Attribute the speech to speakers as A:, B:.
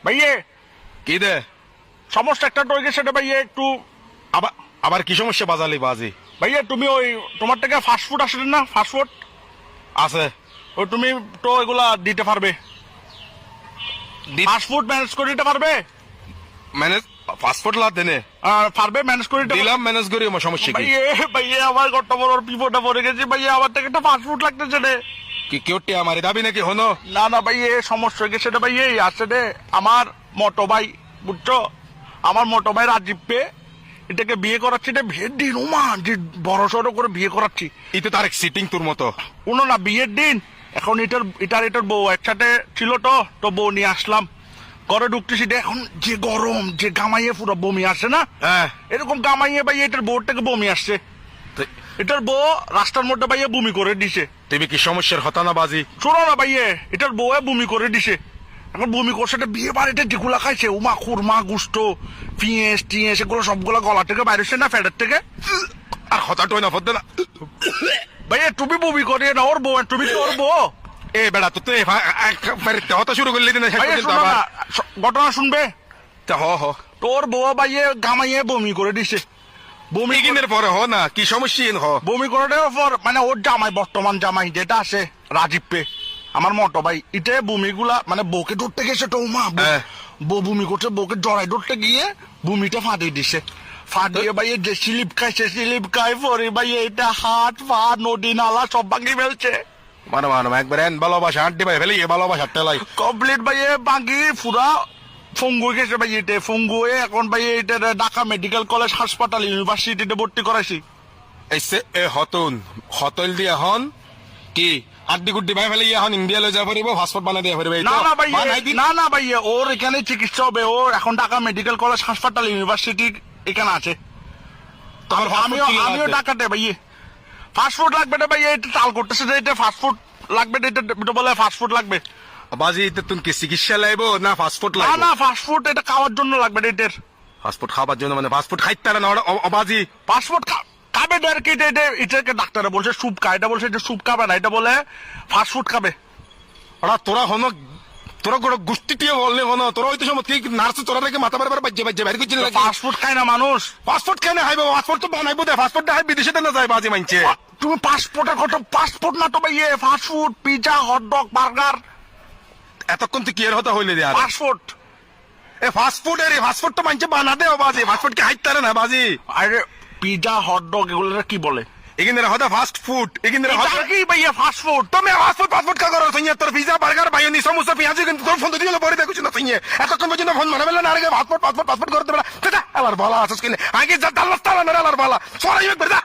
A: ভাইয়ে
B: কি দে
A: সমস্যা একটা তো গেছে রে ভাইয়ে একটু।
B: আবার আবার কি সমস্যা বাজালি বাজি
A: ভাইয়া তুমি ওই তোমার থেকে ফাস্ট ফুড আসলে না, ফাস্ট ফুড
B: আছে
A: ওই তুমি তো এগুলা দিতে পারবে, ফাস্ট ফুড ম্যানেজ করে দিতে পারবে?
B: ম্যানেজ পাসপোর্ট লা দেনে
A: পারবে ম্যানেজ করে দিতে?
B: দিলাম ম্যানেজ করি আমার সমস্যা কি
A: ভাইয়ে ভাইয়ে আমার কত বড় বিপদে পড়ে গেছে ভাইয়া, আমার থেকে একটা ফাস্ট ফুড লাগতেছে রে।
B: কি কেউটি আমার দাবি নাকি হনো
A: না না ভাইয়ে সমস্যা হয়ে গেছে রে ভাইয়ে, আসছে রে আমার মোটো ভাই, বুঝছো, আমার মোটো ভাই রাজীব পে এটাকে বিয়ে করাচ্ছি রে, বিয়ের দিন ওমা যে বড় সড়ো করে বিয়ে করাচ্ছি।
B: এই তো তার সিটিং তোর মতো
A: কোনো না বিয়ের দিন, এখন এটার বউ একসাথে ছিল, তো বউ নিয়ে আসলাম ঘরে ঢুকতেছি রে, এখন যে গরম যে গামাইয়ে পুরো বমি আসে না,
B: হ্যাঁ
A: এরকম গামাইয়ে ভাই এটার বউর থেকে বমি আসছে,
B: তো-
A: এটার বউ রাস্তার মধ্যে ভাইয়া বমি করে দিছে।
B: তুমি কি সমস্যার হতানা বাজি
A: শোনো না ভাইয়ে, এটার বউ বমি করে দিছে, এখন বমি করছে, এটা বিয়ে বাড়িতে যেগুলা খাইছে উমা খুরমা গুস্ত পিঁয়েস টিয়েস এগুলো সবগুলো গলা থেকে বাইরেছে না ফ্যাটের থেকে।
B: আর হতাটোই না ফদ্দে না
A: ভাইয়া তুমি বমি করে না ওর বউ, তুমি তো ওর বউ।
B: এ বেড়া তো তুই হতা শুরু করলি না শেষ
A: ভাইয়া
B: পর্যন্ত
A: শোনো
B: আবার
A: না, ঘটনা শুনবে,
B: তা হ হ
A: তোর বউ ভাইয়ে গামাইয়ে বমি করে দিছে, বমি
B: ইগিনের পরে হ না কি সমস্যা হ
A: বমি করে দেওয়ার পর মানে ওর জামাই, বর্তমান জামাই যেটা আছে রাজীব পে, আমার মোটো ভাই, ইটে বমিগুলা মানে বউকে ধরতে গেছে তো মা,
B: হ্যাঁ।
A: বউ বমি করছে, বউকে জড়াই ধরতে গিয়ে বমিটা ফাটিয়ে দিছে, ফাটিয়ে ভাই যে স্লিপ খাইছে, স্লিপ খাই পরে ভাই এটা হাত পা নদী নালা সব ভাঙি ফেলছে,
B: মানে মানে একবার এন ভালোবাসা আন্টি ভাই ফেলে ভালোবাসা টেলাই
A: কমপ্লিট ভাই ভাঙি পুরা ফঙ্গু হয়ে গেছে ভাই, এটা ফঙ্গু হয়ে এখন ভাই এটা ঢাকা মেডিকেল কলেজ হাসপাতাল ইউনিভার্সিটিতে ভর্তি করাইছি।
B: এসে এ হতল দিয়ে হন কি আড্ডি গুড্ডি ভাই ফেলে এখন ইন্ডিয়া লয়ে যা পারিব পাসপোর্ট বানাই দিয়া পারিব
A: না না ভাই, না না ভাই ওর এখানে চিকিৎসা হবে, ওর এখন ঢাকা মেডিকেল কলেজ হাসপাতাল ইউনিভার্সিটি এখানে আছে,
B: তোমার
A: আমিও আমিও ঢাকাতে ভাই, ফাস্টফুড লাগবে না ভাই, এটা চাল করতেছে যে এটা ফাস্টফুড লাগবে, এটা বলে ফাস্টফুড লাগবে,
B: বাজি এটা তুমি কি চিকিৎসা লাইব না পাসপোর্ট
A: না
B: লাইব
A: না ফাস্টফুড এটা খাওয়ার জন্য লাগবে, এটার
B: পাসপোর্ট খাবার জন্য মানে পাসপোর্ট খাইতে না বাজি
A: পাসপোর্ট খাবে আর কি, এটাকে ডাক্তারে বলছে স্যুপ খা, এটা বলছে এটা স্যুপ খাবে না, এটা বলে ফাস্টফুড খাবে।
B: ওরা তোরা হন তোরা গোড়া গোষ্ঠী টিয়ে বললে হন তোরা হয়তো সময় কি নার্স তোরা রেখে মাথা বারবার বাজ্যে বাজ্যে বাইরে করছিল
A: ফাস্টফুড খায় না মানুষ,
B: পাসপোর্ট কেন হাইব পাসপোর্ট তো বানাইবো দে পাসপোর্টটা হাই বিদেশে না যায় বাজি মানছে
A: তুমি পাসপোর্টের কথা, পাসপোর্ট না তো ভাই ফাস্টফুড পিজা হটডগ বার্গার,
B: এতক্ষণ তুই কি এর হতা হইলে দেয়া
A: পাসপোর্ট।
B: এ ফাস্টফুড এর ফাস্টফুড তো মানছে বানা দে বাজি ফাস্টফুড কি হাইতে না বাজি
A: আরে পিজা হটডগ এগুলো কি বলে,
B: এখানে হতা ফাস্ট ফুড এখানে
A: এটা কি ভাইয়া ফাস্টফুড?
B: তুমি পাসপোর্ট কা করো সইয়া তোর পিজা বার্গার বায়োনি সমোসা পেঁয়াজি কিন্তু তোর ফোন দিয়ে পরে দেখছিস না সইয়া এতক্ষণ পর্যন্ত ফোন মানে বলে না আগে পাসপোর্ট করতে পারে আবার বলা আসছ কিনে আগে যা দাল্লাস তালা না আবার বলা সরাই বের দা